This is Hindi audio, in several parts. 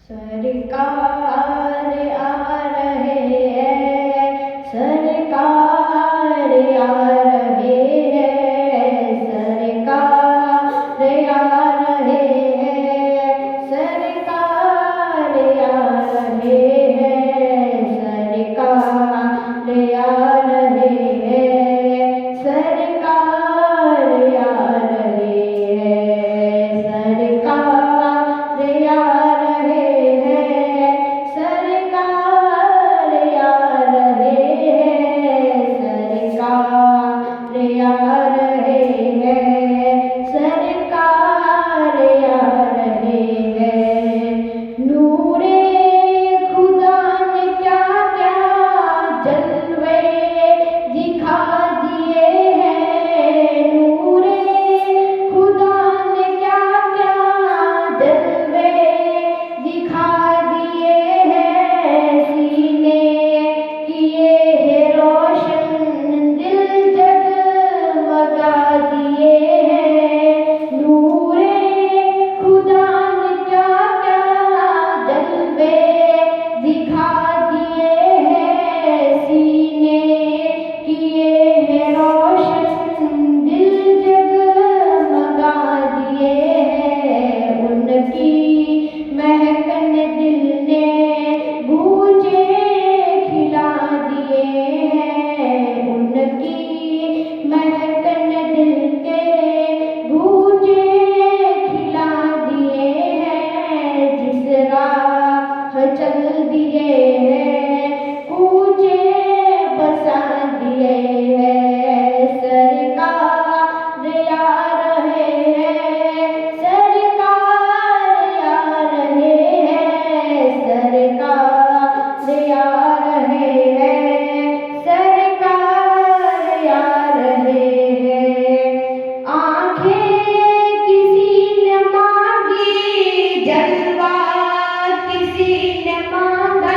सरकार आ रहे हैं, सरकार आ रहे हैं, सरकार आ रहे हैं, सरकार आ रहे हैं, सरकार आ रहे हैं, सरकार आ रहे हैं, सरकार आ चल दिए हैं, कूचे बसा दिए हैं, सरकार आ रहे हैं, सरकार आ रहे हैं, सरकार आ रहे हैं, सरकार आ रहे हैं। आंखें किसी ने मांगी, जलवा किसी ने मांगा,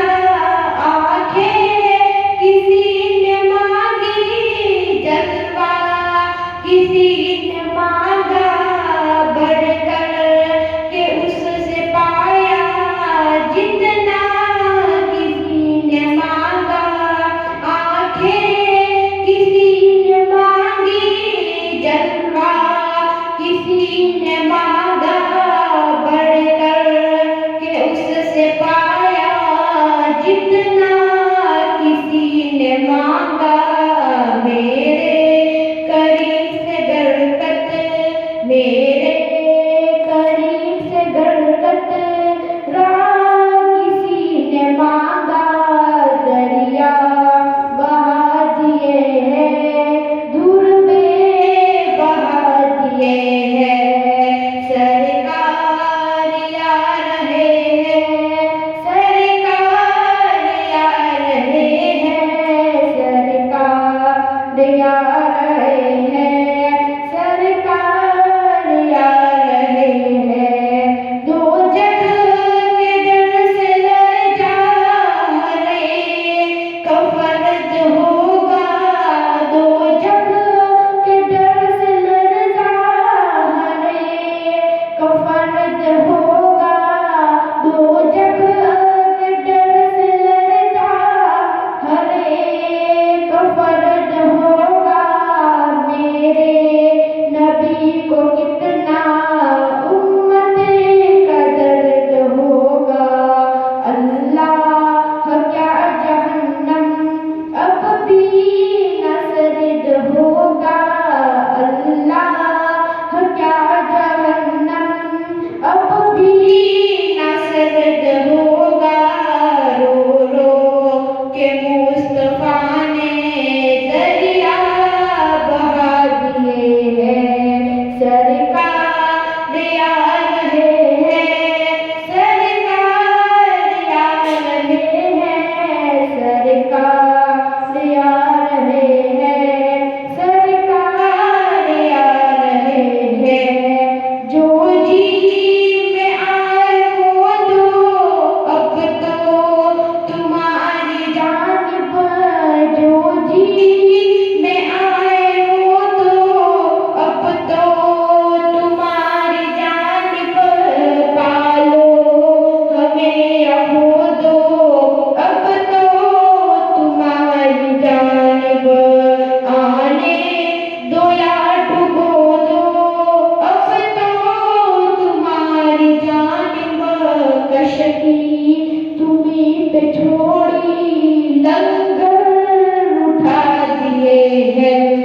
हैं।